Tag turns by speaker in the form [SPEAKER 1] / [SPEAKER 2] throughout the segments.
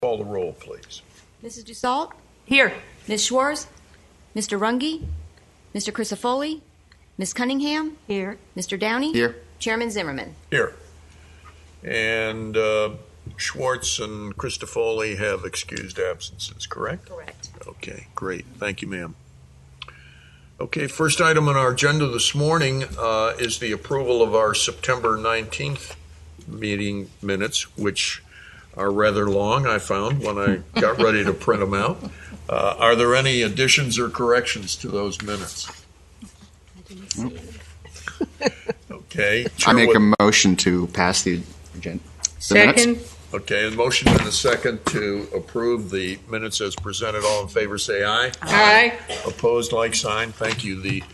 [SPEAKER 1] Call the roll, please.
[SPEAKER 2] Mrs. Dussault?
[SPEAKER 3] Here.
[SPEAKER 2] Ms. Schwarz? Mr. Runge? Mr. Crisafulli? Ms. Cunningham?
[SPEAKER 3] Here.
[SPEAKER 2] Mr. Downey?
[SPEAKER 4] Here.
[SPEAKER 2] Chairman Zimmerman?
[SPEAKER 1] Here. And Schwartz and Christofoli have excused absences, correct?
[SPEAKER 2] Correct.
[SPEAKER 1] Okay, great. Thank you, ma'am. Okay, first item on our agenda this morning is the approval of our September 19th meeting minutes, which are rather long, I found, when I got ready to print them out. Are there any additions or corrections to those minutes? Okay.
[SPEAKER 4] I make a motion to pass the agenda.
[SPEAKER 3] Second.
[SPEAKER 1] Okay, a motion and a second to approve the minutes as presented. All in favor, say aye.
[SPEAKER 3] Aye.
[SPEAKER 1] Opposed, like sign. Thank you. The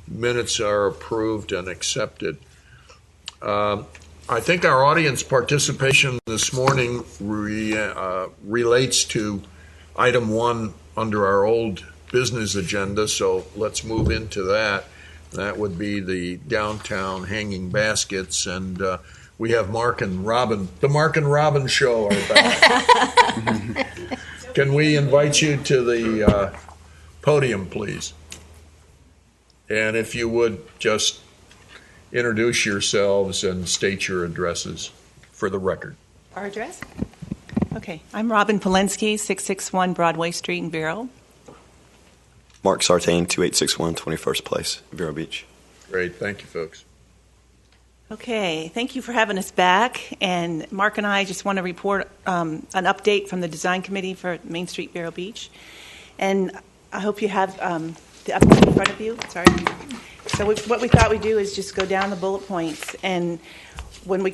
[SPEAKER 1] minutes are approved and accepted. I think our audience participation this morning relates to item 1 under our old business agenda, so let's move into that. That would be the downtown hanging baskets, and we have Mark and Robin. The Mark and Robin show are back. Can we invite you to the podium, please? And if you would just introduce yourselves and state your addresses for the record.
[SPEAKER 5] Our address? Okay. I'm Robin Polensky, 661 Broadway Street in Vero.
[SPEAKER 6] Mark Sartain, 2861 21st Place, Vero Beach.
[SPEAKER 1] Great. Thank you, folks.
[SPEAKER 5] Okay. Thank you for having us back. And Mark and I just want to report an update from the Design Committee for Main Street, Vero Beach. And I hope you have the update in front of you. Sorry. So what we thought we'd do is just go down the bullet points. And when we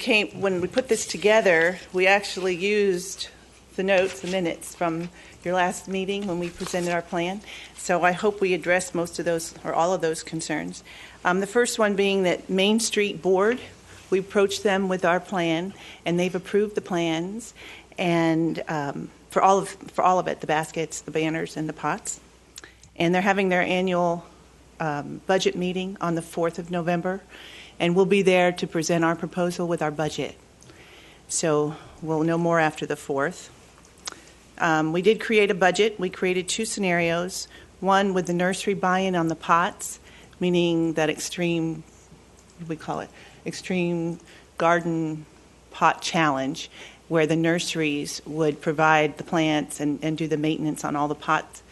[SPEAKER 5] put this together, we actually used the notes, the minutes from your last meeting when we presented our plan. So I hope we address most of those or all of those concerns. The first one being that Main Street Board, we approached them with our plan, and they've approved the plans, and for all of it, the baskets, the banners, and the pots. And they're having their annual budget meeting on the 4th of November, and we'll be there to present our proposal with our budget. So we'll know more after the 4th. We did create a budget. We created 2 scenarios, one with the nursery buy-in on the pots, meaning that extreme garden pot challenge, where the nurseries would provide the plants and do the maintenance on all the pots.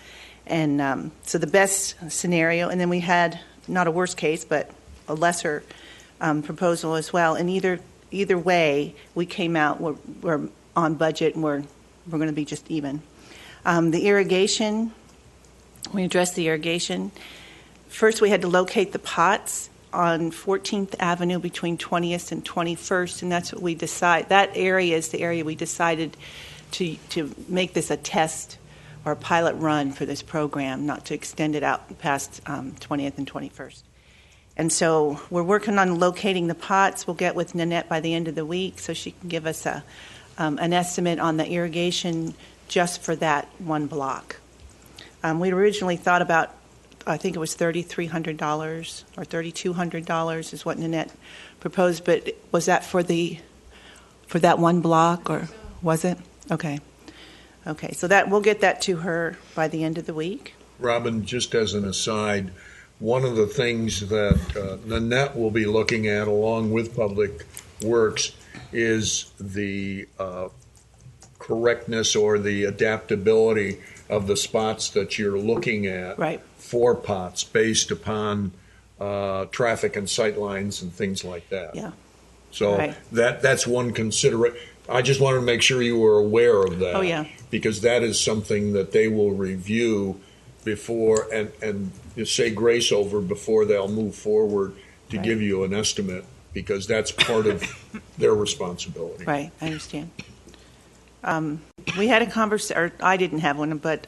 [SPEAKER 5] And so the best scenario, and then we had not a worst case, but a lesser proposal as well. And either way, we came out, we're on budget, and we're going to be just even. The irrigation, we addressed the irrigation. First, we had to locate the pots on 14th Avenue between 20th and 21st, and that's what we decided. That area is the area we decided to make this a test or a pilot run for this program, not to extend it out past 20th and 21st. And so we're working on locating the pots. We'll get with Nanette by the end of the week so she can give us an estimate on the irrigation just for that one block. We originally thought about, I think it was $3,300 or $3,200 is what Nanette proposed, but was that for that one block, or was it? Okay. Okay, so that we'll get that to her by the end of the week.
[SPEAKER 1] Robin, just as an aside, one of the things that Nanette will be looking at along with Public Works is the correctness or the adaptability of the spots that you're looking at for pots based upon traffic and sight lines and things like that.
[SPEAKER 5] Yeah.
[SPEAKER 1] So that's one consideration. I just wanted to make sure you were aware of that.
[SPEAKER 5] Oh, yeah.
[SPEAKER 1] Because that is something that they will review before and say grace over before they'll move forward to give you an estimate, because that's part of their responsibility.
[SPEAKER 5] Right, I understand. We had a conversation, or I didn't have one, but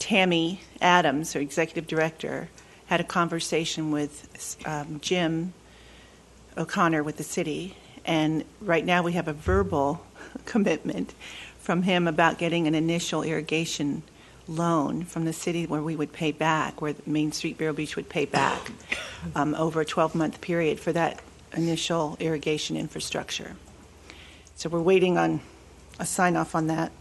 [SPEAKER 5] Tammy Adams, our executive director, had a conversation with Jim O'Connor with the city, and right now we have a verbal commitment from him about getting an initial irrigation loan from the city where we would pay back, where Main Street Vero Beach would pay back over a 12-month period for that initial irrigation infrastructure. So we're waiting on a sign off on that.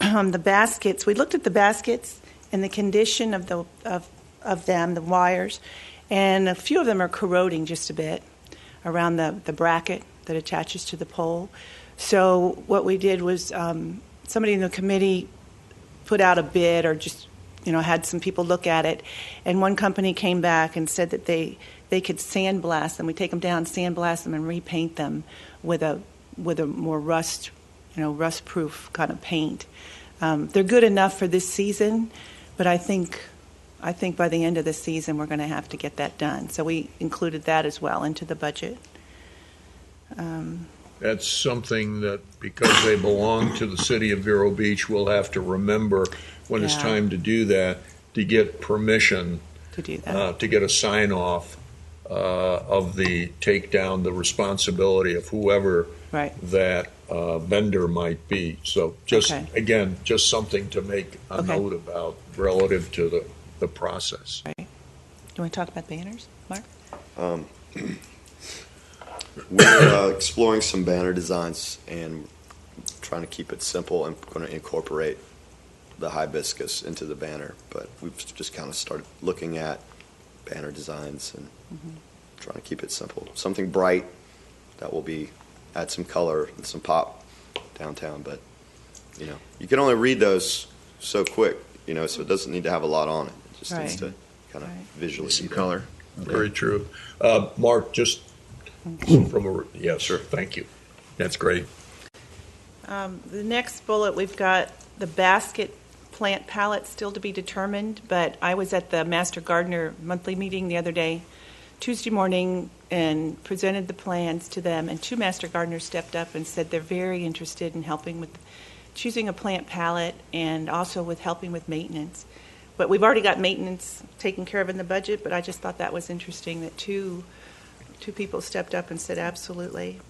[SPEAKER 5] The baskets, we looked at the baskets and the condition of them, the wires, and a few of them are corroding just a bit around the bracket that attaches to the pole. So what we did was somebody in the committee put out a bid, or just had some people look at it, and one company came back and said that they could sandblast them. We take them down, sandblast them, and repaint them with a more rust-proof kind of paint. They're good enough for this season, but I think by the end of the season we're going to have to get that done. So we included that as well into the budget.
[SPEAKER 1] That's something that, because they belong to the city of Vero Beach, we'll have to remember when it's
[SPEAKER 5] Yeah.
[SPEAKER 1] time to do that, to get permission,
[SPEAKER 5] To do that.
[SPEAKER 1] to get a sign off of the takedown, the responsibility of whoever
[SPEAKER 5] Right.
[SPEAKER 1] that vendor might be. So just,
[SPEAKER 5] Okay.
[SPEAKER 1] again, just something to make a
[SPEAKER 5] Okay.
[SPEAKER 1] note about relative to the process.
[SPEAKER 5] Right. Do you want to talk about banners, Mark?
[SPEAKER 6] We're exploring some banner designs and trying to keep it simple and going to incorporate the hibiscus into the banner. But we've just kind of started looking at banner designs and trying to keep it simple. Something bright that will add some color and some pop downtown. But, you can only read those so quick, so it doesn't need to have a lot on it. It just needs
[SPEAKER 5] Right.
[SPEAKER 6] to kind of
[SPEAKER 5] Right.
[SPEAKER 6] visually
[SPEAKER 4] Some
[SPEAKER 6] be there.
[SPEAKER 4] color.
[SPEAKER 1] Very true. Mark, just yes, sir. Thank you. That's great.
[SPEAKER 5] The next bullet, we've got the basket plant palette still to be determined, but I was at the Master Gardener monthly meeting the other day, Tuesday morning, and presented the plans to them, and 2 Master Gardeners stepped up and said they're very interested in helping with choosing a plant palette and also with helping with maintenance. But we've already got maintenance taken care of in the budget, but I just thought that was interesting that two people stepped up and said absolutely.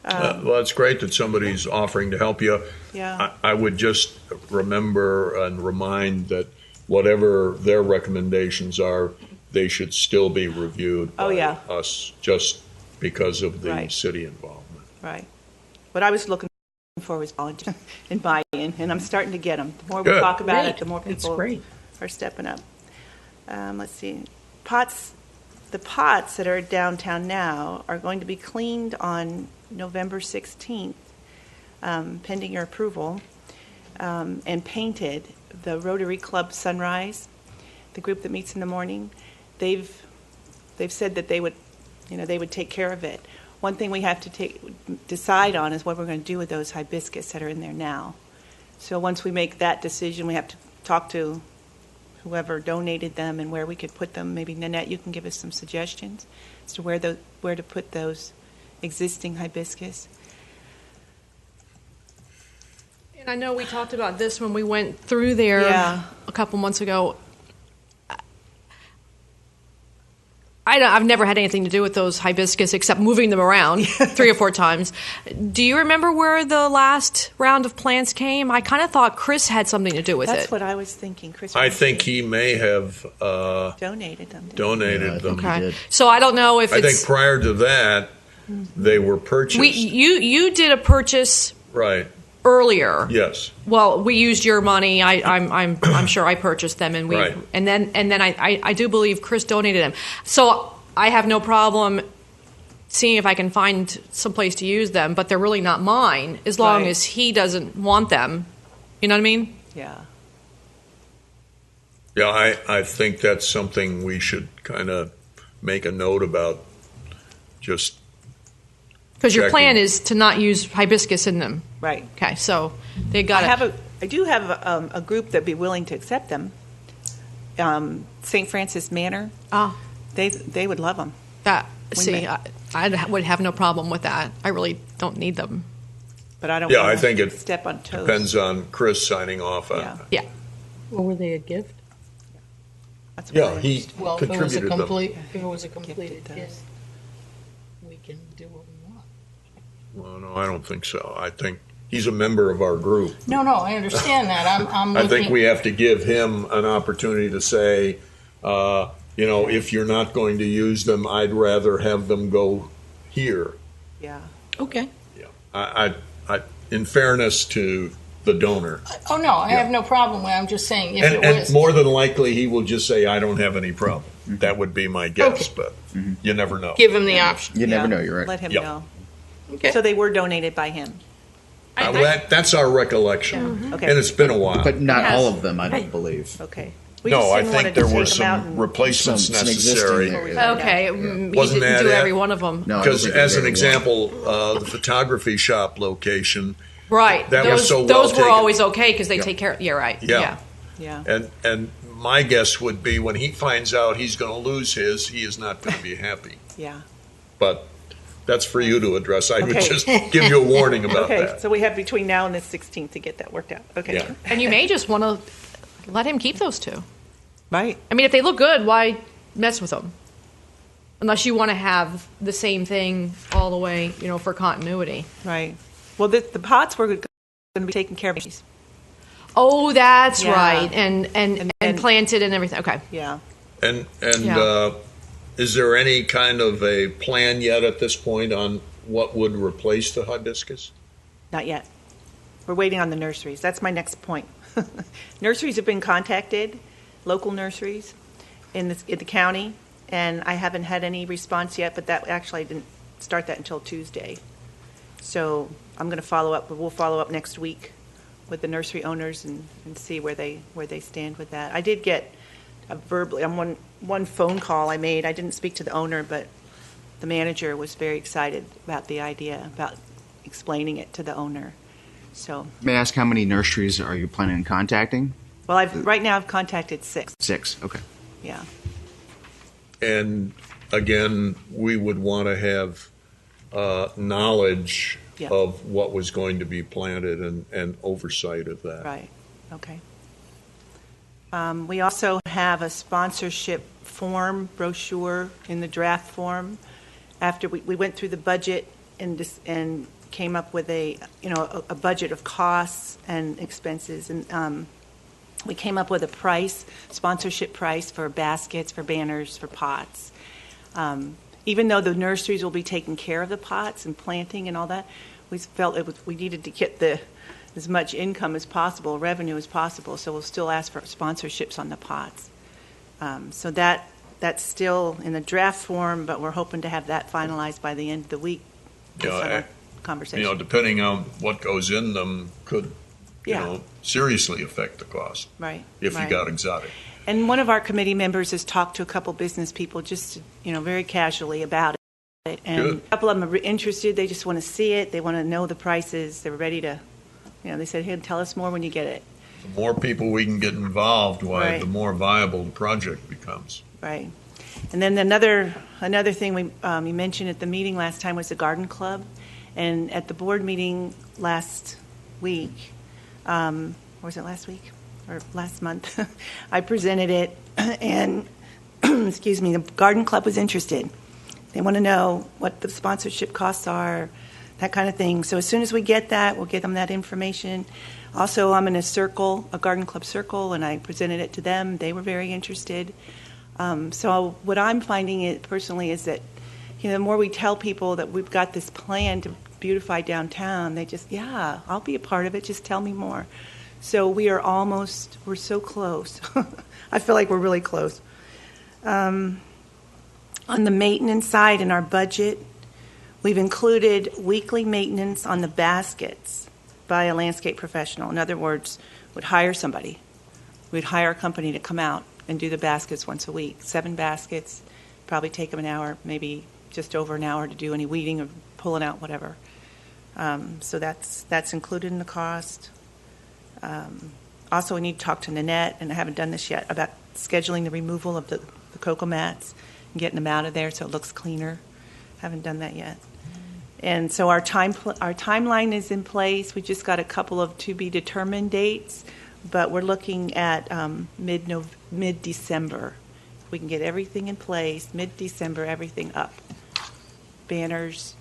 [SPEAKER 1] Well, it's great that somebody's offering to help you.
[SPEAKER 5] Yeah.
[SPEAKER 1] I would just remember and remind that whatever their recommendations are, they should still be reviewed
[SPEAKER 5] Oh,
[SPEAKER 1] by
[SPEAKER 5] yeah.
[SPEAKER 1] us, just because of the
[SPEAKER 5] Right.
[SPEAKER 1] city involvement.
[SPEAKER 5] Right. What I was looking for was volunteer and buy-in, and I'm starting to get them. The more we
[SPEAKER 1] Good.
[SPEAKER 5] talk about it,
[SPEAKER 3] Great.
[SPEAKER 5] the more
[SPEAKER 3] That's
[SPEAKER 5] people
[SPEAKER 3] great.
[SPEAKER 5] are stepping up. Let's see. The pots that are downtown now are going to be cleaned on November 16th, pending your approval, and painted. The Rotary Club Sunrise, the group that meets in the morning, they've said that they would take care of it. One thing we have to decide on is what we're going to do with those hibiscus that are in there now. So once we make that decision, we have to talk to whoever donated them and where we could put them. Maybe Nanette, you can give us some suggestions as to where to put those existing hibiscus.
[SPEAKER 3] And I know we talked about this when we went through there
[SPEAKER 5] Yeah.
[SPEAKER 3] a couple months ago. I've never had anything to do with those hibiscus except moving them around 3 or 4 times. Do you remember where the last round of plants came? I kind of thought Chris had something to do with
[SPEAKER 5] That's
[SPEAKER 3] it.
[SPEAKER 5] what I was thinking. Chris,
[SPEAKER 1] I think he may have
[SPEAKER 5] donated them.
[SPEAKER 1] donated them.
[SPEAKER 4] He
[SPEAKER 3] Okay.
[SPEAKER 4] did.
[SPEAKER 3] So I don't know if
[SPEAKER 1] I
[SPEAKER 3] it's...
[SPEAKER 1] think prior to that, they were purchased.
[SPEAKER 3] You did a purchase
[SPEAKER 1] Right.
[SPEAKER 3] earlier.
[SPEAKER 1] Yes.
[SPEAKER 3] Well, we used your money. I'm sure I purchased them, and
[SPEAKER 1] Right.
[SPEAKER 3] then I do believe Chris donated them. So I have no problem seeing if I can find some place to use them, but they're really not mine as long
[SPEAKER 5] Right.
[SPEAKER 3] as he doesn't want them. You know what I mean?
[SPEAKER 5] Yeah.
[SPEAKER 1] Yeah, I think that's something we should kind of make a note about. Just
[SPEAKER 3] Because your
[SPEAKER 1] Checking.
[SPEAKER 3] plan is to not use hibiscus in them.
[SPEAKER 5] Right.
[SPEAKER 3] Okay, so they got
[SPEAKER 5] I do have a group that'd be willing to accept them. St. Francis Manor.
[SPEAKER 3] Ah,
[SPEAKER 5] They would love them.
[SPEAKER 3] that.
[SPEAKER 5] We
[SPEAKER 3] See,
[SPEAKER 5] may.
[SPEAKER 3] I would have no problem with that. I really don't need them.
[SPEAKER 5] But I don't
[SPEAKER 1] Yeah,
[SPEAKER 5] want
[SPEAKER 1] I think it
[SPEAKER 5] step on toes.
[SPEAKER 1] depends on Chris signing off on.
[SPEAKER 5] Yeah.
[SPEAKER 3] Yeah.
[SPEAKER 7] Or were they a gift?
[SPEAKER 5] That's what
[SPEAKER 1] Yeah,
[SPEAKER 5] I
[SPEAKER 1] he
[SPEAKER 7] Well, if it was a
[SPEAKER 1] contributed them.
[SPEAKER 7] complete, if it was a completed
[SPEAKER 5] Gifted
[SPEAKER 7] gift,
[SPEAKER 5] those.
[SPEAKER 7] we can do what we want.
[SPEAKER 1] Well, no, I don't think so. I think he's a member of our group.
[SPEAKER 7] No, I understand that. I'm
[SPEAKER 1] I
[SPEAKER 7] looking.
[SPEAKER 1] think we have to give him an opportunity to say, if you're not going to use them, I'd rather have them go here.
[SPEAKER 5] Yeah.
[SPEAKER 7] Okay.
[SPEAKER 1] Yeah, I in fairness to the donor.
[SPEAKER 7] Oh, no, I
[SPEAKER 1] Yeah.
[SPEAKER 7] have no problem with it. I'm just saying if it
[SPEAKER 1] And
[SPEAKER 7] was.
[SPEAKER 1] more than likely, he will just say, I don't have any problem. That would be my guess,
[SPEAKER 7] Okay.
[SPEAKER 1] but you never know.
[SPEAKER 7] Give him the option.
[SPEAKER 4] You never
[SPEAKER 5] Yeah,
[SPEAKER 4] know, you're right.
[SPEAKER 5] Let him
[SPEAKER 1] Yep.
[SPEAKER 5] know.
[SPEAKER 7] Okay.
[SPEAKER 5] So they were donated by him.
[SPEAKER 1] That's our recollection.
[SPEAKER 5] Okay.
[SPEAKER 1] And it's been a while.
[SPEAKER 4] But not
[SPEAKER 3] Yes.
[SPEAKER 4] all of them, I don't believe.
[SPEAKER 5] Okay. We
[SPEAKER 1] No,
[SPEAKER 5] just
[SPEAKER 1] I
[SPEAKER 5] didn't want
[SPEAKER 1] think
[SPEAKER 5] to
[SPEAKER 1] there
[SPEAKER 5] take
[SPEAKER 1] were
[SPEAKER 5] them out
[SPEAKER 1] some
[SPEAKER 5] and-
[SPEAKER 1] replacements
[SPEAKER 4] Some existing
[SPEAKER 1] necessary.
[SPEAKER 4] there.
[SPEAKER 3] Okay, he
[SPEAKER 1] Wasn't
[SPEAKER 3] didn't
[SPEAKER 1] that
[SPEAKER 3] do
[SPEAKER 1] it?
[SPEAKER 3] every one of them.
[SPEAKER 4] No, I don't
[SPEAKER 1] Because
[SPEAKER 4] think
[SPEAKER 1] as
[SPEAKER 4] they
[SPEAKER 1] an
[SPEAKER 4] really
[SPEAKER 1] example, the photography shop location,
[SPEAKER 3] Right.
[SPEAKER 1] That
[SPEAKER 3] those
[SPEAKER 1] was so well
[SPEAKER 3] those were
[SPEAKER 1] taken.
[SPEAKER 3] always okay because they take care. You're right.
[SPEAKER 1] Yeah.
[SPEAKER 5] Yeah.
[SPEAKER 1] and my guess would be when he finds out he's going to lose his, he is not going to be happy.
[SPEAKER 5] Yeah.
[SPEAKER 1] But that's for you to address. I would
[SPEAKER 5] Okay.
[SPEAKER 1] just give you a warning about
[SPEAKER 5] Okay,
[SPEAKER 1] that.
[SPEAKER 5] so we have between now and the 16th to get that worked out. Okay.
[SPEAKER 1] Yeah.
[SPEAKER 3] And you may just want to let him keep those two.
[SPEAKER 5] Right.
[SPEAKER 3] I mean, if they look good, why mess with them? Unless you want to have the same thing all the way, for continuity.
[SPEAKER 5] Right. Well, the pots were going to be taken care of.
[SPEAKER 3] Oh, that's
[SPEAKER 5] Yeah.
[SPEAKER 3] right, and
[SPEAKER 5] And-
[SPEAKER 3] planted and everything. Okay.
[SPEAKER 5] Yeah.
[SPEAKER 1] And
[SPEAKER 3] Yeah.
[SPEAKER 1] is there any kind of a plan yet at this point on what would replace the hibiscus?
[SPEAKER 5] Not yet. We're waiting on the nurseries. That's my next point. Nurseries have been contacted, local nurseries in the county, and I haven't had any response yet, but that actually I didn't start that until Tuesday. So I'm going to follow up, but we'll follow up next week with the nursery owners and see where they stand with that. I did get verbally on one phone call I made. I didn't speak to the owner, but the manager was very excited about the idea, about explaining it to the owner. So,
[SPEAKER 4] May I ask how many nurseries are you planning on contacting?
[SPEAKER 5] well, right now I've contacted 6.
[SPEAKER 4] 6, okay.
[SPEAKER 5] Yeah.
[SPEAKER 1] And again, we would want to have knowledge
[SPEAKER 5] Yeah.
[SPEAKER 1] of what was going to be planted and oversight of that.
[SPEAKER 5] Right, okay. We also have a sponsorship form brochure in the draft form. After we went through the budget and came up with a budget of costs and expenses, and we came up with a sponsorship price for baskets, for banners, for pots. Even though the nurseries will be taking care of the pots and planting and all that, we felt we needed to get as much income as possible, revenue as possible, so we'll still ask for sponsorships on the pots. So that's still in the draft form, but we're hoping to have that finalized by the end of the week.
[SPEAKER 1] Yeah,
[SPEAKER 5] Based on our
[SPEAKER 1] You
[SPEAKER 5] conversation.
[SPEAKER 1] know, depending on what goes in them could,
[SPEAKER 5] Yeah.
[SPEAKER 1] seriously affect the cost
[SPEAKER 5] Right.
[SPEAKER 1] if you
[SPEAKER 5] right.
[SPEAKER 1] got exotic.
[SPEAKER 5] And one of our committee members has talked to a couple business people just, very casually about it. And
[SPEAKER 1] Good.
[SPEAKER 5] a couple of them are interested. They just want to see it. They want to know the prices. They're ready to, they said, hey, tell us more when you get it.
[SPEAKER 1] The more people we can get involved,
[SPEAKER 5] Right.
[SPEAKER 1] the more viable the project becomes.
[SPEAKER 5] Right. And then another thing you mentioned at the meeting last time was the garden club. And at the board meeting last week, or was it last week or last month? I presented it, and excuse me, the garden club was interested. They want to know what the sponsorship costs are, that kind of thing. So as soon as we get that, we'll get them that information. Also, I'm in a garden club circle, and I presented it to them. They were very interested. So what I'm finding personally is that, the more we tell people that we've got this plan to beautify downtown, they just, yeah, I'll be a part of it. Just tell me more. So we're so close. I feel like we're really close. On the maintenance side in our budget, we've included weekly maintenance on the baskets by a landscape professional. In other words, would hire somebody. We'd hire a company to come out and do the baskets once a week. 7 baskets, probably take them an hour, maybe just over an hour to do any weeding or pulling out, whatever. So that's included in the cost. Also, we need to talk to Nanette, and I haven't done this yet, about scheduling the removal of the cocoa mats and getting them out of there so it looks cleaner. Haven't done that yet. And so our timeline is in place. We just got a couple of to-be-determined dates, but we're looking at mid-December. If we can get everything in place, mid-December, everything up. Banners,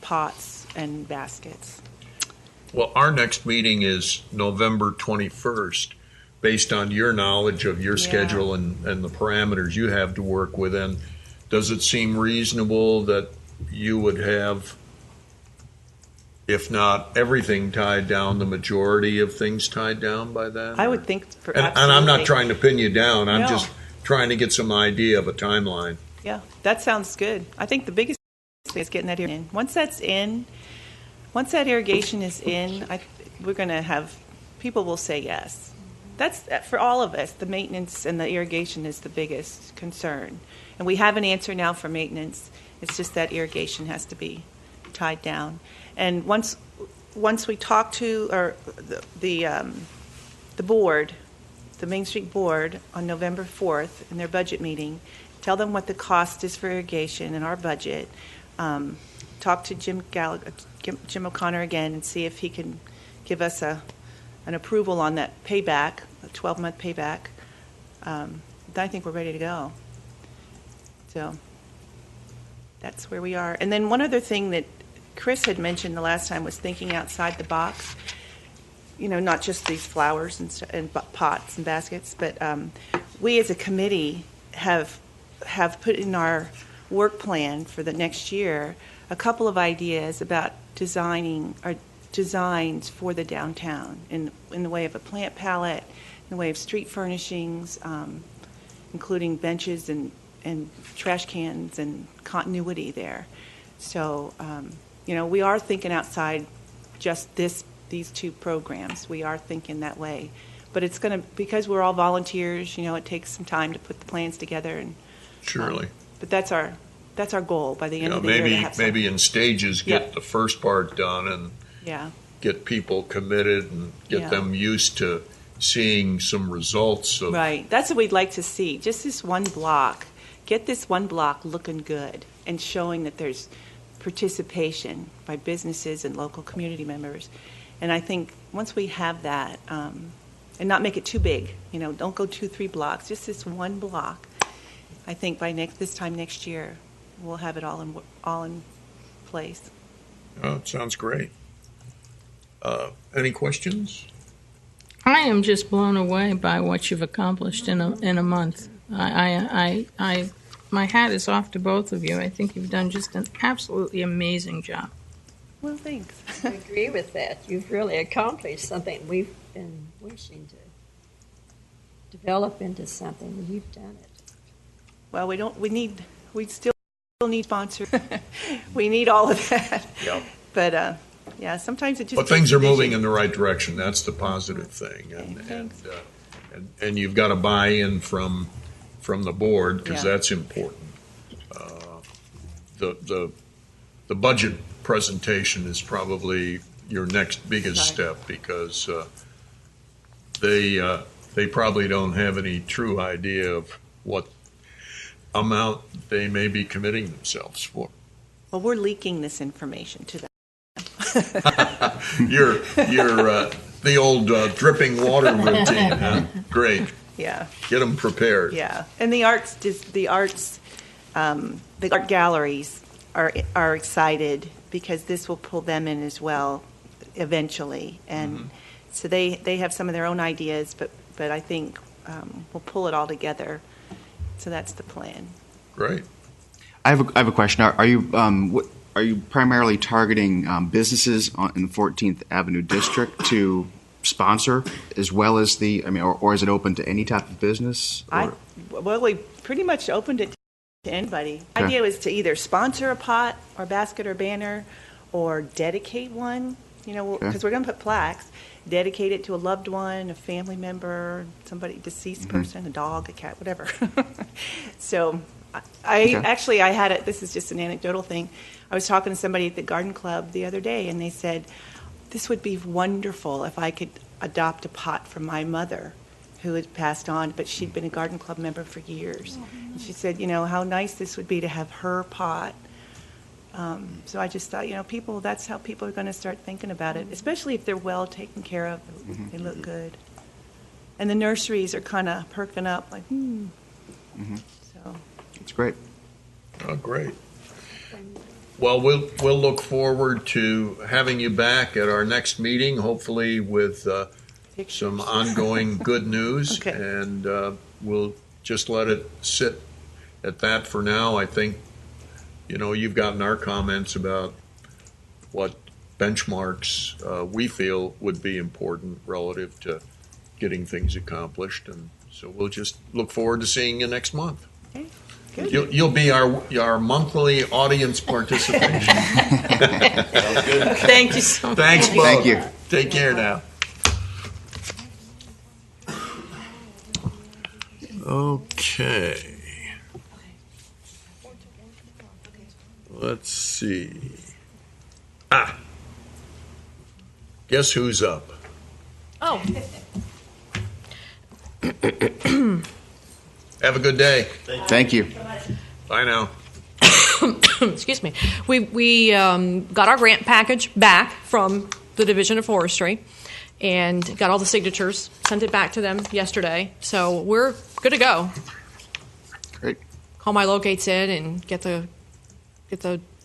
[SPEAKER 5] pots, and baskets.
[SPEAKER 1] Well, our next meeting is November 21st. Based on your knowledge of your
[SPEAKER 5] Yeah.
[SPEAKER 1] schedule and the parameters you have to work within, does it seem reasonable that you would have if not everything tied down, the majority of things tied down by then?
[SPEAKER 5] I would think for
[SPEAKER 1] And I'm not
[SPEAKER 5] absolutely.
[SPEAKER 1] trying to pin you down. I'm
[SPEAKER 5] No.
[SPEAKER 1] just trying to get some idea of a timeline.
[SPEAKER 5] Yeah, that sounds good. I think the biggest thing is getting that in. Once that's in, once that irrigation is in, we're going to have, people will say yes. That's, for all of us, the maintenance and the irrigation is the biggest concern. And we have an answer now for maintenance. It's just that irrigation has to be tied down. And once we talk to the board, the Main Street Board, on November 4th in their budget meeting, tell them what the cost is for irrigation in our budget. Talk to Jim O'Connor again and see if he can give us an approval on that payback, a 12-month payback. Then I think we're ready to go. So that's where we are. And then one other thing that Chris had mentioned the last time was thinking outside the box. You know, not just these flowers and pots and baskets, but we as a committee have put in our work plan for the next year a couple of ideas about designs for the downtown in the way of a plant palette, in the way of street furnishings, including benches and trash cans and continuity there. So, you know, we are thinking outside just these two programs. We are thinking that way. But it's going to, because we're all volunteers, you know, it takes some time to put the plans together. And
[SPEAKER 1] Surely.
[SPEAKER 5] but that's our goal by the end of the year.
[SPEAKER 1] Maybe
[SPEAKER 5] to have some-
[SPEAKER 1] maybe in stages get
[SPEAKER 5] Yeah.
[SPEAKER 1] the first part done and
[SPEAKER 5] Yeah.
[SPEAKER 1] get people committed and get
[SPEAKER 5] Yeah.
[SPEAKER 1] them used to seeing some results of
[SPEAKER 5] Right. That's what we'd like to see. Just this one block. Get this one block looking good and showing that there's participation by businesses and local community members. And I think once we have that, and not make it too big, you know, don't go 2-3 blocks, just this one block. I think by this time next year, we'll have it all in place.
[SPEAKER 1] Oh, it sounds great. Any questions?
[SPEAKER 7] I am just blown away by what you've accomplished in a month. My hat is off to both of you. I think you've done just an absolutely amazing job.
[SPEAKER 5] Well, thanks.
[SPEAKER 8] I agree with that. You've really accomplished something we've been wishing to develop into something, and you've done it.
[SPEAKER 5] Well, we still need sponsors. We need all of that.
[SPEAKER 1] Yep.
[SPEAKER 5] But yeah, sometimes it just.
[SPEAKER 1] But things are moving in the right direction. That's the positive thing,
[SPEAKER 5] thanks.
[SPEAKER 1] and you've got to buy in from the board because
[SPEAKER 5] Yeah.
[SPEAKER 1] that's important. The budget presentation is probably your next biggest
[SPEAKER 5] Right.
[SPEAKER 1] step because they probably don't have any true idea of what amount they may be committing themselves for.
[SPEAKER 5] Well, we're leaking this information to them.
[SPEAKER 1] You're the old dripping water routine, huh? Great.
[SPEAKER 5] Yeah,
[SPEAKER 1] Get them prepared.
[SPEAKER 5] yeah. And the art galleries are excited because this will pull them in as well eventually, and so they have some of their own ideas, but I think we'll pull it all together. So that's the plan.
[SPEAKER 1] Great.
[SPEAKER 4] I have a question. Are you primarily targeting businesses in the 14th Avenue district to sponsor, as well as or is it open to any type of business?
[SPEAKER 5] Well, we pretty much opened it to anybody. The
[SPEAKER 4] Okay.
[SPEAKER 5] idea was to either sponsor a pot or basket or banner, or dedicate one. You know,
[SPEAKER 4] Okay.
[SPEAKER 5] because we're going to put plaques. Dedicate it to a loved one, a family member, somebody deceased person, a dog, a cat, whatever. So, I had it. This is just an anecdotal thing. I was talking to somebody at the garden club the other day, and they said, "This would be wonderful if I could adopt a pot from my mother, who had passed on, but she'd been a garden club member for years." And she said, "You know, how nice this would be to have her pot." So I just thought, you know, that's how people are going to start thinking about it, especially if they're well taken care of. They look good. And the nurseries are kind of perking up, like, So,
[SPEAKER 4] It's great.
[SPEAKER 1] Oh, great. Well, we'll look forward to having you back at our next meeting, hopefully with some ongoing good news.
[SPEAKER 5] Okay.
[SPEAKER 1] And we'll just let it sit at that for now. I think, you know, you've gotten our comments about what benchmarks we feel would be important relative to getting things accomplished. And so we'll just look forward to seeing you next month.
[SPEAKER 5] Okay, good.
[SPEAKER 1] You'll be our monthly audience participation.
[SPEAKER 7] Thank you so much.
[SPEAKER 1] Thanks, both.
[SPEAKER 4] Thank you.
[SPEAKER 1] Take care now. Okay. Let's see. Guess who's up?
[SPEAKER 3] Oh,
[SPEAKER 1] Have a good day.
[SPEAKER 4] Thank you.
[SPEAKER 1] Bye now.
[SPEAKER 3] excuse me. We got our grant package back from the Division of Forestry and got all the signatures, sent it back to them yesterday. So we're good to go.
[SPEAKER 4] Great.
[SPEAKER 3] Call my locates in and get the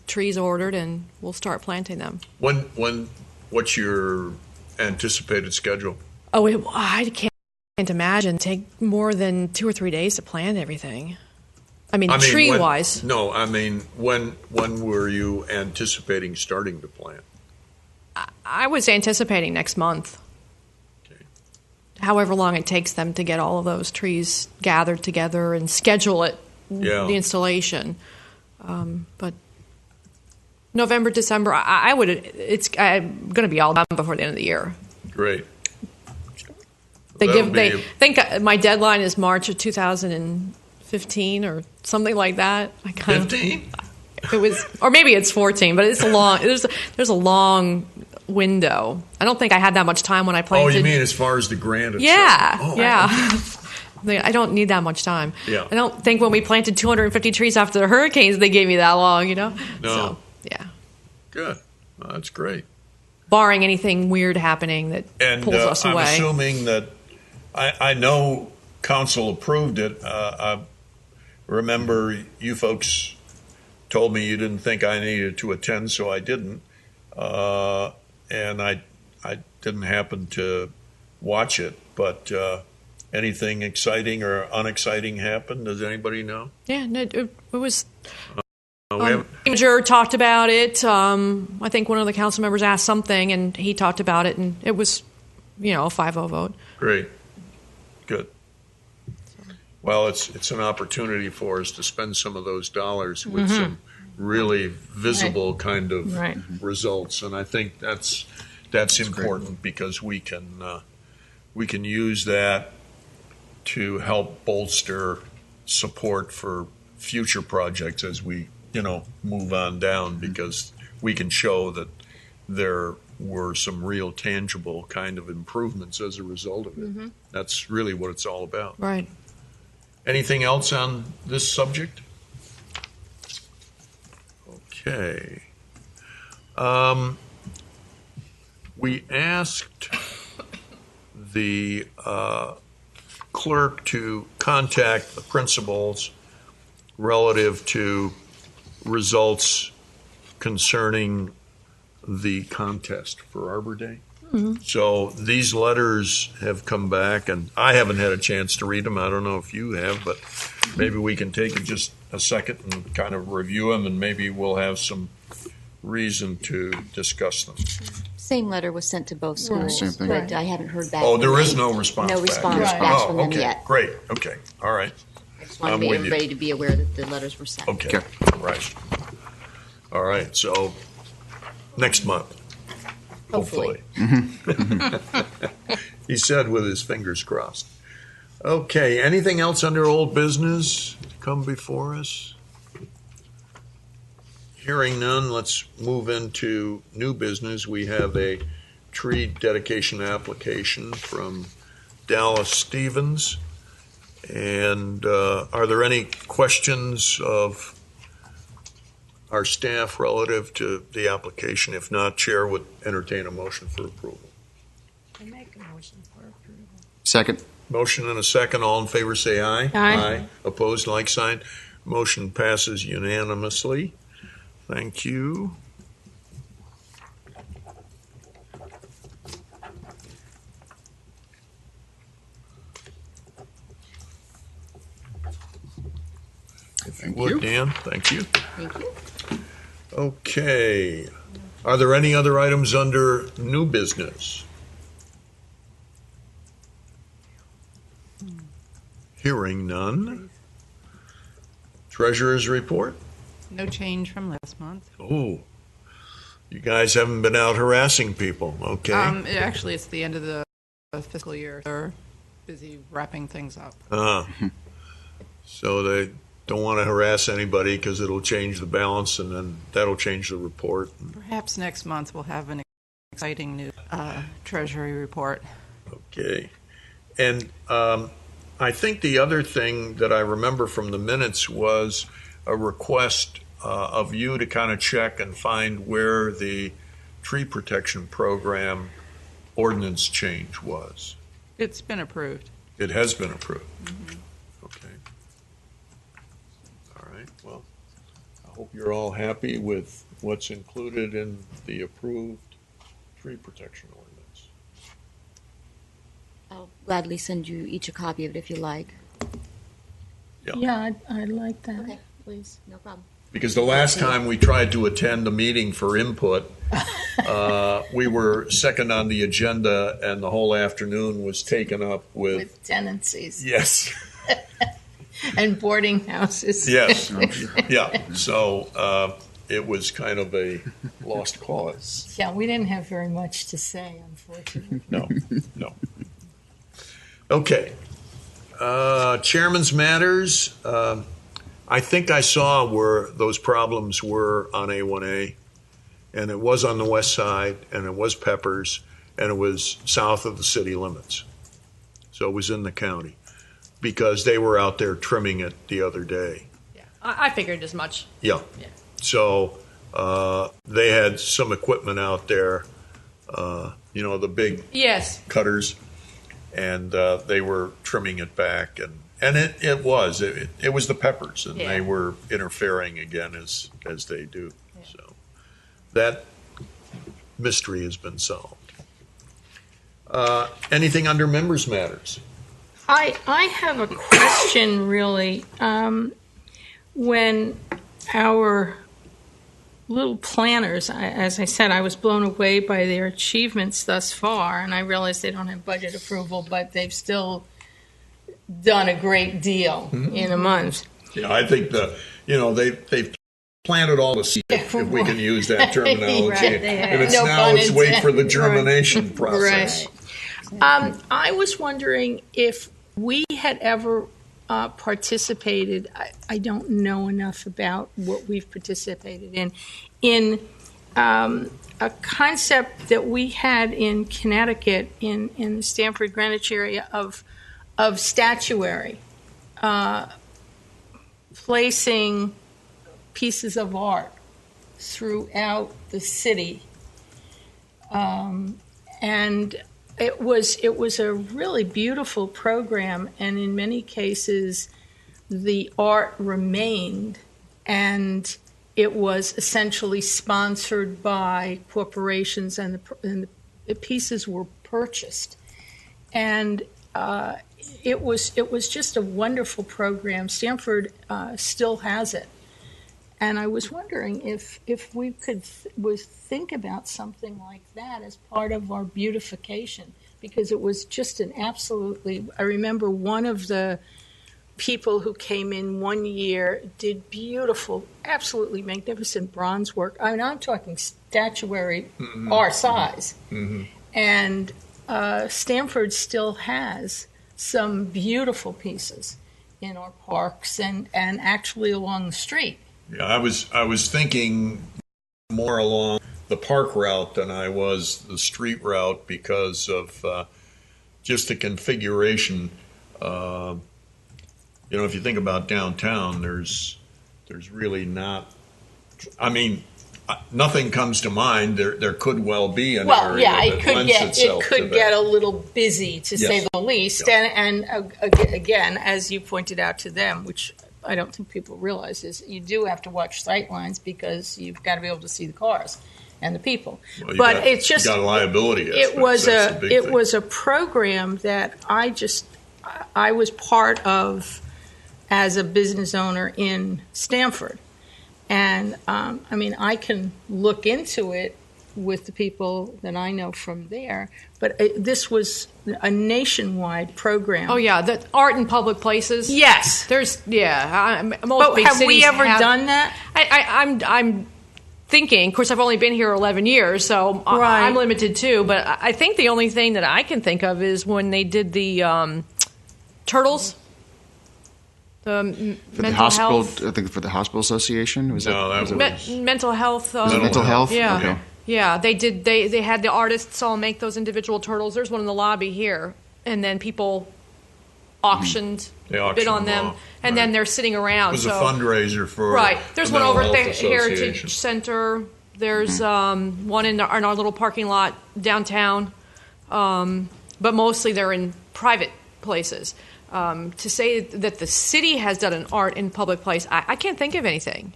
[SPEAKER 3] trees ordered, and we'll start planting them.
[SPEAKER 1] What's your anticipated schedule?
[SPEAKER 3] Oh, I can't imagine take more than 2 or 3 days to plant everything. I mean tree wise.
[SPEAKER 1] No, I mean when were you anticipating starting to plant?
[SPEAKER 3] I was anticipating next month.
[SPEAKER 1] Okay.
[SPEAKER 3] However long it takes them to get all of those trees gathered together and schedule it,
[SPEAKER 1] Yeah.
[SPEAKER 3] the installation. But November, December, I'm going to be all done before the end of the year.
[SPEAKER 1] Great.
[SPEAKER 3] They think my deadline is March of 2015 or something like that.
[SPEAKER 1] 15?
[SPEAKER 3] It was, or maybe it's 14, but it's a long. There's a long window. I don't think I had that much time when I
[SPEAKER 1] Oh,
[SPEAKER 3] planted.
[SPEAKER 1] you mean as far as the grant itself?
[SPEAKER 3] Yeah,
[SPEAKER 1] Oh,
[SPEAKER 3] yeah. I don't need that much time.
[SPEAKER 1] Yeah.
[SPEAKER 3] I don't think when we planted 250 trees after the hurricanes, they gave me that long.
[SPEAKER 1] No.
[SPEAKER 3] So, yeah.
[SPEAKER 1] Good. Well, that's great.
[SPEAKER 3] Barring anything weird happening that
[SPEAKER 1] And
[SPEAKER 3] pulls us
[SPEAKER 1] I'm
[SPEAKER 3] away.
[SPEAKER 1] assuming that I know council approved it. I remember you folks told me you didn't think I needed to attend, so I didn't. And I didn't happen to watch it, but anything exciting or unexciting happened? Does anybody know?
[SPEAKER 3] Yeah, no, it was.
[SPEAKER 1] We haven't-
[SPEAKER 3] Manager talked about it. I think one of the council members asked something, and he talked about it, and it was, a 5-0 vote.
[SPEAKER 1] Great. Good. Well, it's an opportunity for us to spend some of those dollars with some really visible kind of
[SPEAKER 7] Right.
[SPEAKER 1] results, and I think that's important because we can use that to help bolster support for future projects as we move on down, because we can show that there were some real tangible kind of improvements as a result of it. That's really what it's all about.
[SPEAKER 3] Right.
[SPEAKER 1] Anything else on this subject? Okay. We asked the clerk to contact the principals relative to results concerning the contest for Arbor Day. So these letters have come back, and I haven't had a chance to read them. I don't know if you have, but maybe we can take just a second and kind of review them, and maybe we'll have some reason to discuss them.
[SPEAKER 2] Same letter was sent to both schools,
[SPEAKER 4] Same thing.
[SPEAKER 2] but I haven't heard back.
[SPEAKER 1] Oh,
[SPEAKER 2] from
[SPEAKER 1] there is
[SPEAKER 2] them.
[SPEAKER 1] no response
[SPEAKER 2] No
[SPEAKER 1] back.
[SPEAKER 2] response
[SPEAKER 7] Right.
[SPEAKER 2] back from them
[SPEAKER 1] okay,
[SPEAKER 2] yet.
[SPEAKER 1] great. Okay, all right.
[SPEAKER 2] I just wanted
[SPEAKER 1] I'm with you.
[SPEAKER 2] everybody to be aware that the letters were sent.
[SPEAKER 1] Okay, right. All right, so next month.
[SPEAKER 2] Hopefully.
[SPEAKER 1] He said with his fingers crossed. Okay, anything else under old business to come before us? Hearing none, let's move into new business. We have a tree dedication application from Dallas Stevens. And are there any questions of our staff relative to the application? If not, Chair would entertain a motion for approval.
[SPEAKER 8] I make a motion for approval.
[SPEAKER 4] Second.
[SPEAKER 1] Motion and a second. All in favor say aye.
[SPEAKER 7] Aye.
[SPEAKER 1] Opposed, like sign. Motion passes unanimously. Thank you. If you would, Dan, thank you.
[SPEAKER 2] Thank you.
[SPEAKER 1] Okay. Are there any other items under new business? Hearing none. Treasurer's report?
[SPEAKER 9] No change from last month.
[SPEAKER 1] Oh, you guys haven't been out harassing people, okay?
[SPEAKER 9] Actually, it's the end of the fiscal year. They're busy wrapping things up.
[SPEAKER 1] So they don't want to harass anybody because it'll change the balance, and then that'll change the report.
[SPEAKER 9] Perhaps next month we'll have an exciting new Treasury report.
[SPEAKER 1] Okay. And I think the other thing that I remember from the minutes was a request of you to kind of check and find where the tree protection program ordinance change was.
[SPEAKER 9] It's been approved.
[SPEAKER 1] It has been approved. Okay. All right. Well, I hope you're all happy with what's included in the approved tree protection ordinance.
[SPEAKER 2] I'll gladly send you each a copy of it if you like.
[SPEAKER 7] Yeah, I'd like that,
[SPEAKER 2] Okay.
[SPEAKER 7] please.
[SPEAKER 2] No problem.
[SPEAKER 1] Because the last time we tried to attend the meeting for input, we were second on the agenda, and the whole afternoon was taken up with
[SPEAKER 7] tenancies
[SPEAKER 1] yes,
[SPEAKER 7] and boarding houses.
[SPEAKER 1] yes, yeah. So it was kind of a lost cause.
[SPEAKER 7] Yeah, we didn't have very much to say, unfortunately.
[SPEAKER 1] No. Okay. Chairman's matters. I think I saw where those problems were on A1A, and it was on the west side, and it was Peppers, and it was south of the city limits. So it was in the county because they were out there trimming it the other day.
[SPEAKER 3] Yeah, I figured as much.
[SPEAKER 1] Yeah. So they had some equipment out there, the big cutters, and they were trimming it back, and it was the Peppers, and they were interfering again as they do. So that mystery has been solved. Anything under members' matters?
[SPEAKER 7] I have a question, really. When our little planners, as I said, I was blown away by their achievements thus far, and I realize they don't have budget approval, but they've still done a great deal in a month.
[SPEAKER 1] Yeah, I think they've planted all the seeds, if we can use that terminology.
[SPEAKER 7] Right,
[SPEAKER 1] and it's
[SPEAKER 7] no
[SPEAKER 1] now it's wait for the germination process.
[SPEAKER 7] Right. I was wondering if we had ever participated. I don't know enough about what we've participated in a concept that we had in Connecticut in the Stamford Greenwich area of statuary, placing pieces of art throughout the city, and it was a really beautiful program, and in many cases the art remained, and it was essentially sponsored by corporations, and the pieces were purchased, and it was just a wonderful program. Stamford still has it, and I was wondering if we could think about something like that as part of our beautification, because it was just an absolutely. I remember one of the people who came in one year did beautiful, absolutely magnificent bronze work. I mean, I'm talking statuary our size, and Stamford still has some beautiful pieces in our parks and actually along the street.
[SPEAKER 1] Yeah, I was thinking more along the park route than I was the street route because of just the configuration. If you think about downtown, there's really not. I mean, nothing comes to mind. There could well be an area that lends itself
[SPEAKER 7] it could
[SPEAKER 1] to
[SPEAKER 7] get
[SPEAKER 1] that.
[SPEAKER 7] a little busy, to say the least.
[SPEAKER 1] Yeah.
[SPEAKER 7] And again, as you pointed out to them, which I don't think people realize, is you do have to watch sight lines because you've got to be able to see the cars and the people.
[SPEAKER 1] Well,
[SPEAKER 7] but
[SPEAKER 1] it's just got a liability aspect.
[SPEAKER 7] It was a program that I was part of as a business owner in Stamford. And, I can look into it with the people that I know from there, but this was a nationwide program.
[SPEAKER 3] Oh yeah, the art in public places.
[SPEAKER 7] Yes.
[SPEAKER 3] Most
[SPEAKER 7] But
[SPEAKER 3] big
[SPEAKER 7] have we
[SPEAKER 3] cities
[SPEAKER 7] ever done that?
[SPEAKER 3] I'm thinking. Of course, I've only been here 11 years, so
[SPEAKER 7] Right.
[SPEAKER 3] I'm limited too. But I think the only thing that I can think of is when they did the turtles. The
[SPEAKER 4] For the
[SPEAKER 3] mental
[SPEAKER 4] hospital,
[SPEAKER 3] health.
[SPEAKER 4] I think for the hospital association. Was
[SPEAKER 1] No, that was
[SPEAKER 3] Mental health.
[SPEAKER 4] Was it mental health?
[SPEAKER 3] Yeah.
[SPEAKER 4] Okay.
[SPEAKER 3] Yeah, they did. They had the artists all make those individual turtles. There's one in the lobby here, and then people auctioned,
[SPEAKER 1] They
[SPEAKER 3] bid
[SPEAKER 1] auctioned
[SPEAKER 3] on
[SPEAKER 1] them
[SPEAKER 3] them,
[SPEAKER 1] off,
[SPEAKER 3] and
[SPEAKER 1] right.
[SPEAKER 3] then they're sitting around.
[SPEAKER 1] It was
[SPEAKER 3] so,
[SPEAKER 1] a fundraiser for
[SPEAKER 3] right. There's
[SPEAKER 1] the
[SPEAKER 3] one over at
[SPEAKER 1] Mental
[SPEAKER 3] the
[SPEAKER 1] Health
[SPEAKER 3] Heritage
[SPEAKER 1] Association.
[SPEAKER 3] Center. There's one in our little parking lot downtown, but mostly they're in private places. To say that the city has done an art in public place, I can't think of anything.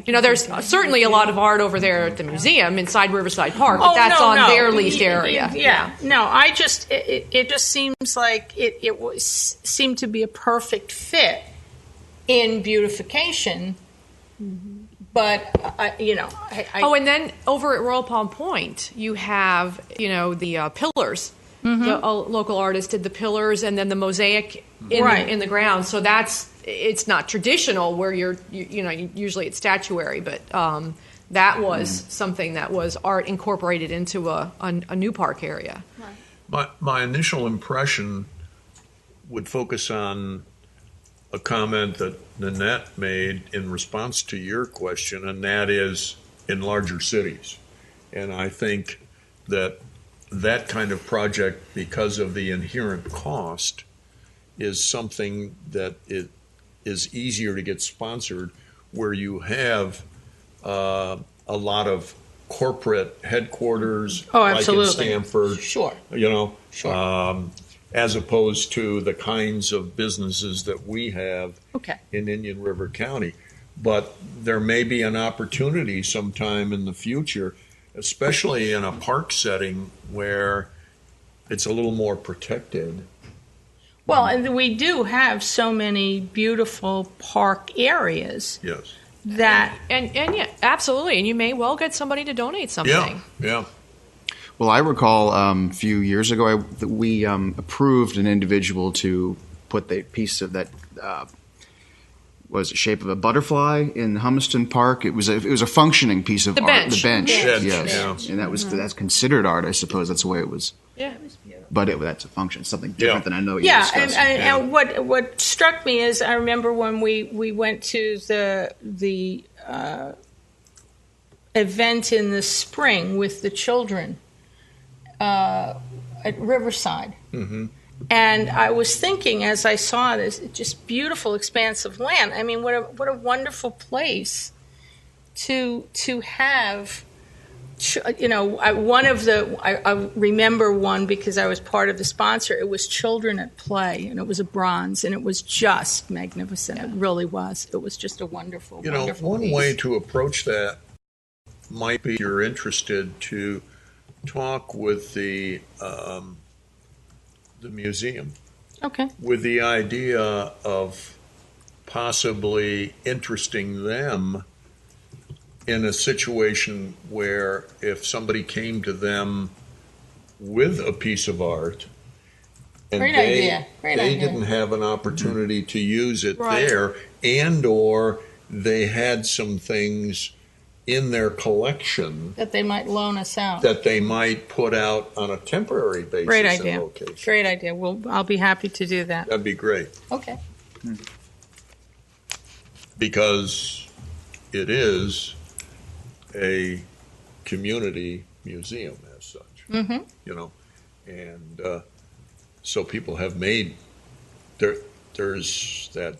[SPEAKER 3] There's certainly a lot of art over there at the museum inside Riverside Park, but that's on their leased area.
[SPEAKER 7] Yeah. No, it just seems like seemed to be a perfect fit in beautification. But
[SPEAKER 3] and then over at Royal Palm Point, you have the pillars.
[SPEAKER 7] Mm-hmm.
[SPEAKER 3] The local artist did the pillars and then the mosaic
[SPEAKER 7] Right.
[SPEAKER 3] in the ground. So it's not traditional where usually it's statuary, but that was something that was art incorporated into a new park area.
[SPEAKER 1] My initial impression would focus on a comment that Nanette made in response to your question, and that is in larger cities. And I think that kind of project, because of the inherent cost, is something that it is easier to get sponsored where you have a lot of corporate headquarters, like in
[SPEAKER 7] absolutely.
[SPEAKER 1] Stanford,
[SPEAKER 7] Sure.
[SPEAKER 1] as opposed to the kinds of businesses that we have
[SPEAKER 7] Okay.
[SPEAKER 1] in Indian River County. But there may be an opportunity sometime in the future, especially in a park setting where it's a little more protected.
[SPEAKER 7] Well, and we do have so many beautiful park areas
[SPEAKER 1] Yes.
[SPEAKER 7] that
[SPEAKER 3] And yeah, absolutely. And you may well get somebody to donate something.
[SPEAKER 1] Yeah.
[SPEAKER 4] Well, I recall a few years ago that we approved an individual to put the piece of that was the shape of a butterfly in Humiston Park. It was a functioning piece of
[SPEAKER 3] The
[SPEAKER 4] art.
[SPEAKER 3] bench.
[SPEAKER 4] The bench,
[SPEAKER 1] Bench,
[SPEAKER 4] yes,
[SPEAKER 1] yeah.
[SPEAKER 4] and that's considered art, I suppose. That's the way it was.
[SPEAKER 3] Yeah.
[SPEAKER 4] But that's a function, something different
[SPEAKER 1] Yeah.
[SPEAKER 4] than I know you
[SPEAKER 7] yeah,
[SPEAKER 4] discussed.
[SPEAKER 7] and what struck me is I remember when we went to the event in the spring with the children at Riverside.
[SPEAKER 1] Mm-hmm.
[SPEAKER 7] And I was thinking, as I saw this just beautiful expanse of land. I mean, what a wonderful place to have. I remember one because I was part of the sponsor. It was Children at Play, and it was a bronze, and it was just magnificent. It really was. It was just a wonderful, wonderful
[SPEAKER 1] one
[SPEAKER 7] piece.
[SPEAKER 1] way to approach that might be, if you're interested, to talk with the museum
[SPEAKER 7] Okay.
[SPEAKER 1] with the idea of possibly interesting them in a situation where if somebody came to them with a piece of art and
[SPEAKER 7] Great
[SPEAKER 1] they
[SPEAKER 7] idea. Great
[SPEAKER 1] they
[SPEAKER 7] idea.
[SPEAKER 1] didn't have an opportunity to use it
[SPEAKER 3] Right.
[SPEAKER 1] there, and or they had some things in their collection
[SPEAKER 7] That they might loan us out.
[SPEAKER 1] that they might put out on a temporary basis
[SPEAKER 7] Great
[SPEAKER 1] in
[SPEAKER 7] idea.
[SPEAKER 1] location.
[SPEAKER 7] Great idea. Well, I'll be happy to do that.
[SPEAKER 1] That'd be great,
[SPEAKER 7] Okay.
[SPEAKER 1] because it is a community museum as such.
[SPEAKER 7] Mm-hmm.
[SPEAKER 1] And so people have made there's that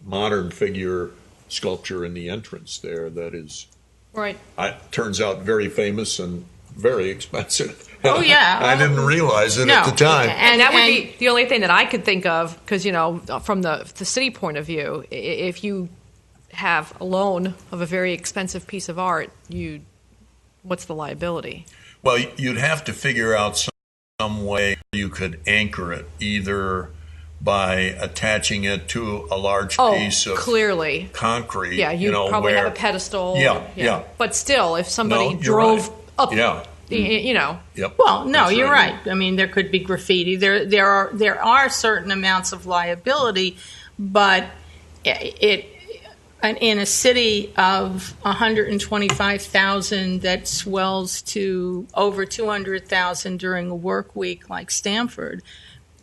[SPEAKER 1] modern figure sculpture in the entrance there that is
[SPEAKER 3] Right.
[SPEAKER 1] turns out very famous and very expensive.
[SPEAKER 7] Oh, yeah.
[SPEAKER 1] I didn't realize it
[SPEAKER 7] No.
[SPEAKER 1] at the time.
[SPEAKER 3] And that would be the only thing that I could think of, because from the city point of view, if you have a loan of a very expensive piece of art, what's the liability?
[SPEAKER 1] Well, you'd have to figure out some way you could anchor it, either by attaching it to a large
[SPEAKER 3] Oh,
[SPEAKER 1] piece of
[SPEAKER 3] clearly.
[SPEAKER 1] concrete.
[SPEAKER 3] Yeah, you probably
[SPEAKER 1] where,
[SPEAKER 3] have a pedestal.
[SPEAKER 1] Yeah.
[SPEAKER 3] But still, if somebody
[SPEAKER 1] No, you're
[SPEAKER 3] drove
[SPEAKER 1] right.
[SPEAKER 3] up,
[SPEAKER 1] Yeah.
[SPEAKER 3] you know.
[SPEAKER 1] Yep.
[SPEAKER 7] Well, no,
[SPEAKER 1] That's
[SPEAKER 7] you're right. I mean, there could be graffiti. There are certain amounts of liability, but in a city of 125,000 that swells to over 200,000 during a work week like Stamford,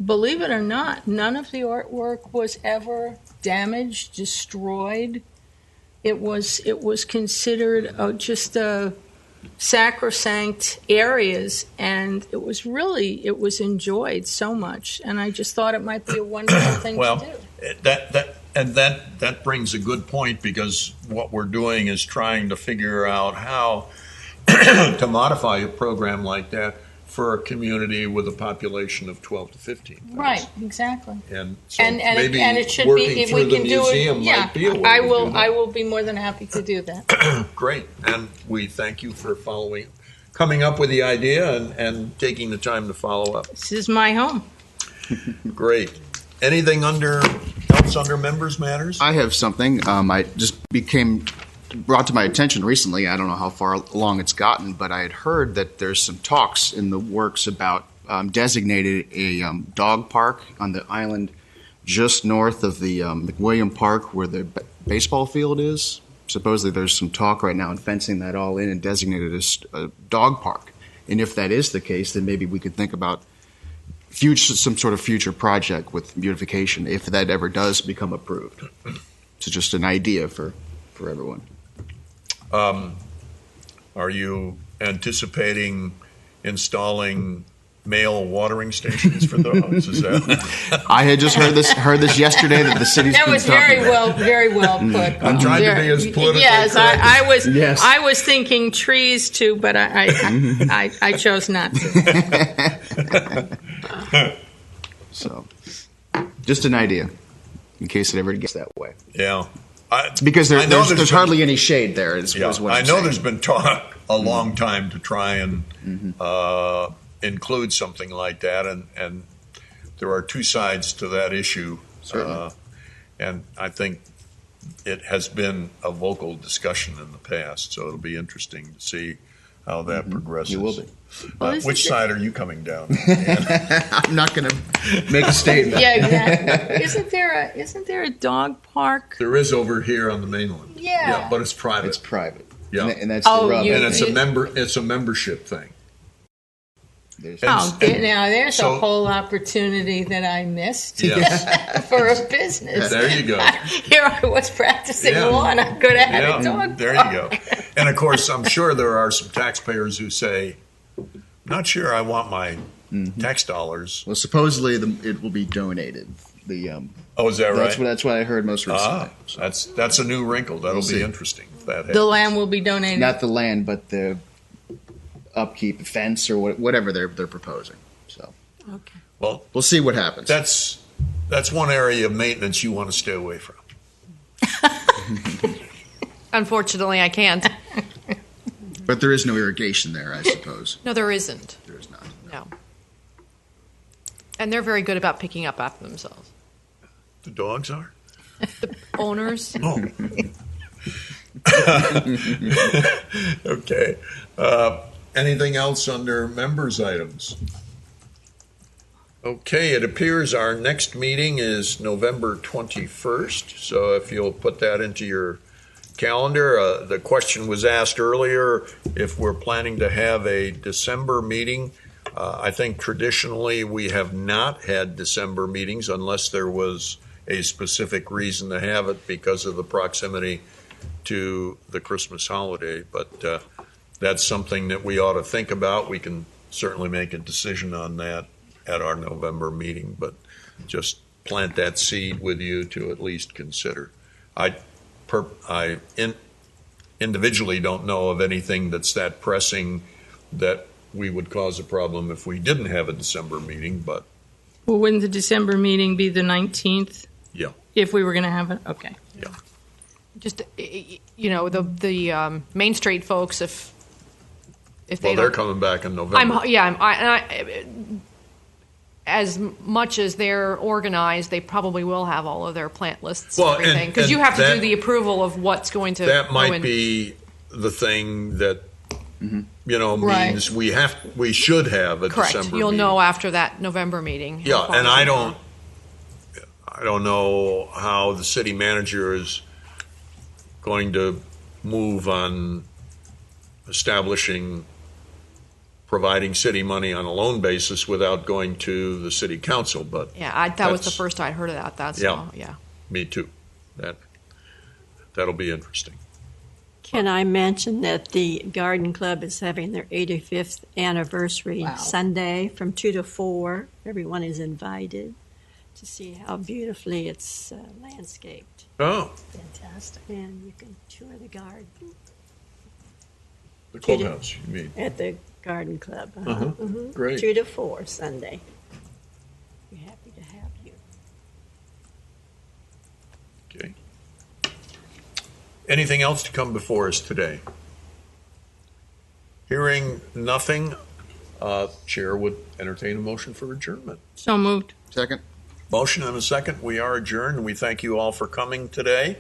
[SPEAKER 7] believe it or not, none of the artwork was ever damaged, destroyed. It was considered just a sacrosanct areas, and it was enjoyed so much, and I just thought it might be a wonderful thing to do.
[SPEAKER 1] That brings a good point, because what we're doing is trying to figure out how to modify a program like that for a community with a population of 12 to 15,000.
[SPEAKER 7] Right, exactly.
[SPEAKER 1] And so
[SPEAKER 7] And
[SPEAKER 1] maybe
[SPEAKER 7] it should
[SPEAKER 1] working
[SPEAKER 7] be if
[SPEAKER 1] through
[SPEAKER 7] we
[SPEAKER 1] the
[SPEAKER 7] can do
[SPEAKER 1] museum
[SPEAKER 7] it. Yeah,
[SPEAKER 1] might be a way
[SPEAKER 7] I
[SPEAKER 1] to
[SPEAKER 7] will.
[SPEAKER 1] do that.
[SPEAKER 7] I will be more than happy to do that.
[SPEAKER 1] Great, and we thank you for coming up with the idea and taking the time to follow up.
[SPEAKER 7] This is my home.
[SPEAKER 1] Great. Anything else under members' matters?
[SPEAKER 4] I have something. I just became brought to my attention recently. I don't know how far along it's gotten, but I had heard that there's some talks in the works about designating a dog park on the island just north of the McWilliam Park where the baseball field is. Supposedly there's some talk right now in fencing that all in and designated as a dog park. And if that is the case, then maybe we could think about some sort of future project with beautification if that ever does become approved. So just an idea for everyone.
[SPEAKER 1] Are you anticipating installing male watering stations for dogs? Is that?
[SPEAKER 4] I had just heard this yesterday that the city's
[SPEAKER 7] That
[SPEAKER 4] been
[SPEAKER 7] was
[SPEAKER 4] talking about.
[SPEAKER 7] very well put.
[SPEAKER 1] I'm trying to be as politically
[SPEAKER 7] Yes,
[SPEAKER 1] correct.
[SPEAKER 7] I was thinking trees too, but I chose not to.
[SPEAKER 4] So, just an idea in case it ever gets that way.
[SPEAKER 1] Yeah.
[SPEAKER 4] Because
[SPEAKER 1] I know
[SPEAKER 4] there's hardly any shade there. Is what
[SPEAKER 1] I
[SPEAKER 4] I'm
[SPEAKER 1] know
[SPEAKER 4] saying.
[SPEAKER 1] there's been talk a long time to try and include something like that, and there are two sides to that issue. And I think it has been a vocal discussion in the past, so it'll be interesting to see how that progresses.
[SPEAKER 4] You will be.
[SPEAKER 1] Which side are you coming down?
[SPEAKER 4] I'm not going to make a statement.
[SPEAKER 7] Yeah, exactly. Isn't there a dog park?
[SPEAKER 1] There is over here on the mainland.
[SPEAKER 7] Yeah.
[SPEAKER 1] But it's private.
[SPEAKER 4] It's private.
[SPEAKER 1] Yeah.
[SPEAKER 4] And that's the rub.
[SPEAKER 1] And it's a membership thing.
[SPEAKER 7] Now there's a whole opportunity that I missed for a business.
[SPEAKER 1] There you go.
[SPEAKER 7] Here I was practicing law, and I could have had a dog
[SPEAKER 1] there
[SPEAKER 7] park.
[SPEAKER 1] you go. And of course, I'm sure there are some taxpayers who say, "Not sure I want my tax dollars."
[SPEAKER 4] Well, supposedly it will be donated.
[SPEAKER 1] Is that right?
[SPEAKER 4] That's what I heard most recently.
[SPEAKER 1] That's a new wrinkle. That'll be interesting. If that happens.
[SPEAKER 7] The land will be donated.
[SPEAKER 4] Not the land, but the upkeep, fence, or whatever they're proposing. So,
[SPEAKER 7] Okay.
[SPEAKER 1] Well,
[SPEAKER 4] we'll see what happens.
[SPEAKER 1] That's one area of maintenance you want to stay away from.
[SPEAKER 3] Unfortunately, I can't.
[SPEAKER 4] But there is no irrigation there, I suppose.
[SPEAKER 3] No, there isn't.
[SPEAKER 4] There is not.
[SPEAKER 3] No. And they're very good about picking up after themselves.
[SPEAKER 1] The dogs are?
[SPEAKER 3] Owners.
[SPEAKER 1] Oh. Okay. Anything else under members' items? Okay, it appears our next meeting is November 21st, so if you'll put that into your calendar. The question was asked earlier if we're planning to have a December meeting. I think traditionally we have not had December meetings unless there was a specific reason to have it because of the proximity to the Christmas holiday. But that's something that we ought to think about. We can certainly make a decision on that at our November meeting, but just plant that seed with you to at least consider. I individually don't know of anything that's that pressing that we would cause a problem if we didn't have a December meeting, but
[SPEAKER 7] Well, wouldn't the December meeting be the 19th?
[SPEAKER 1] yeah.
[SPEAKER 7] If we were going to have it? Okay.
[SPEAKER 1] Yeah.
[SPEAKER 3] Just, the Main Street folks, if they
[SPEAKER 1] Well, they're
[SPEAKER 3] don't.
[SPEAKER 1] coming back in November.
[SPEAKER 3] as much as they're organized, they probably will have all of their plant lists
[SPEAKER 1] Well,
[SPEAKER 3] and everything. Because
[SPEAKER 1] and
[SPEAKER 3] you have to
[SPEAKER 1] that-
[SPEAKER 3] do the approval of what's going to
[SPEAKER 1] That
[SPEAKER 3] go
[SPEAKER 1] might
[SPEAKER 3] in.
[SPEAKER 1] be the thing that,
[SPEAKER 7] Right.
[SPEAKER 1] means we should have a
[SPEAKER 3] Correct.
[SPEAKER 1] December
[SPEAKER 3] You'll
[SPEAKER 1] meeting.
[SPEAKER 3] know after that November meeting. how
[SPEAKER 1] Yeah,
[SPEAKER 3] far
[SPEAKER 1] and
[SPEAKER 3] it's
[SPEAKER 1] I
[SPEAKER 3] gone.
[SPEAKER 1] don't know how the city manager is going to move on providing city money on a loan basis without going to the city council, but
[SPEAKER 3] Yeah, that was the
[SPEAKER 1] That's-
[SPEAKER 3] first I'd heard of that. That's
[SPEAKER 1] Yeah.
[SPEAKER 3] all, yeah.
[SPEAKER 1] me too. That'll be interesting.
[SPEAKER 8] Can I mention that the Garden Club is having their 85th anniversary
[SPEAKER 7] Wow.
[SPEAKER 8] Sunday from 2 to 4? Everyone is invited to see how beautifully it's landscaped.
[SPEAKER 1] Oh,
[SPEAKER 7] Fantastic.
[SPEAKER 8] And you can tour the garden
[SPEAKER 1] the clubhouse, you mean?
[SPEAKER 8] at the Garden Club.
[SPEAKER 1] Uh-huh. Great.
[SPEAKER 8] 2 to 4 Sunday. We're happy to have you.
[SPEAKER 1] Okay. Anything else to come before us today? Hearing nothing, Chair would entertain a motion for adjournment.
[SPEAKER 9] So moved.
[SPEAKER 4] Second.
[SPEAKER 1] Motion and a second. We are adjourned. We thank you all for coming today.